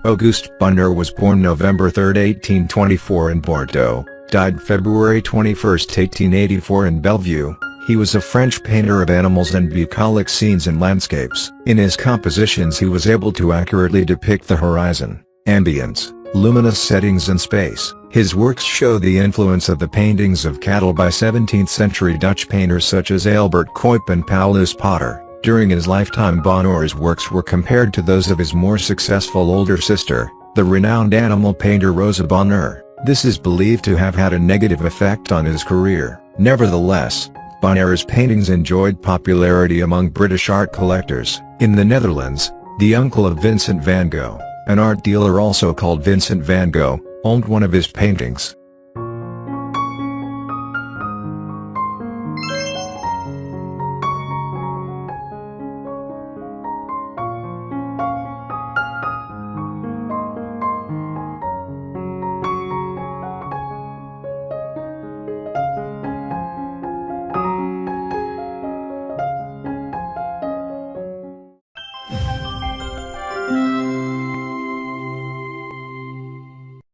Auguste Bonheur was born November 3, 1824 in Bordeaux, died February 21, 1884 in Bellevue. He was a French painter of animals and bucolic scenes and landscapes. In his compositions he was able to accurately depict the horizon, ambience, luminous settings and space. His works show the influence of the paintings of cattle by 17th-century Dutch painters such as Aelbert, Cuyp and Paulus. During his lifetime Bonheur's works were compared to those of his more successful older sister, the renowned animal painter Rosa Bonheur. This is believed to have had a negative effect on his career. Nevertheless, Bonheur's paintings enjoyed popularity among British art collectors. In the Netherlands, the uncle of Vincent van Gogh, an art dealer also called Vincent van Gogh, owned one of his paintings.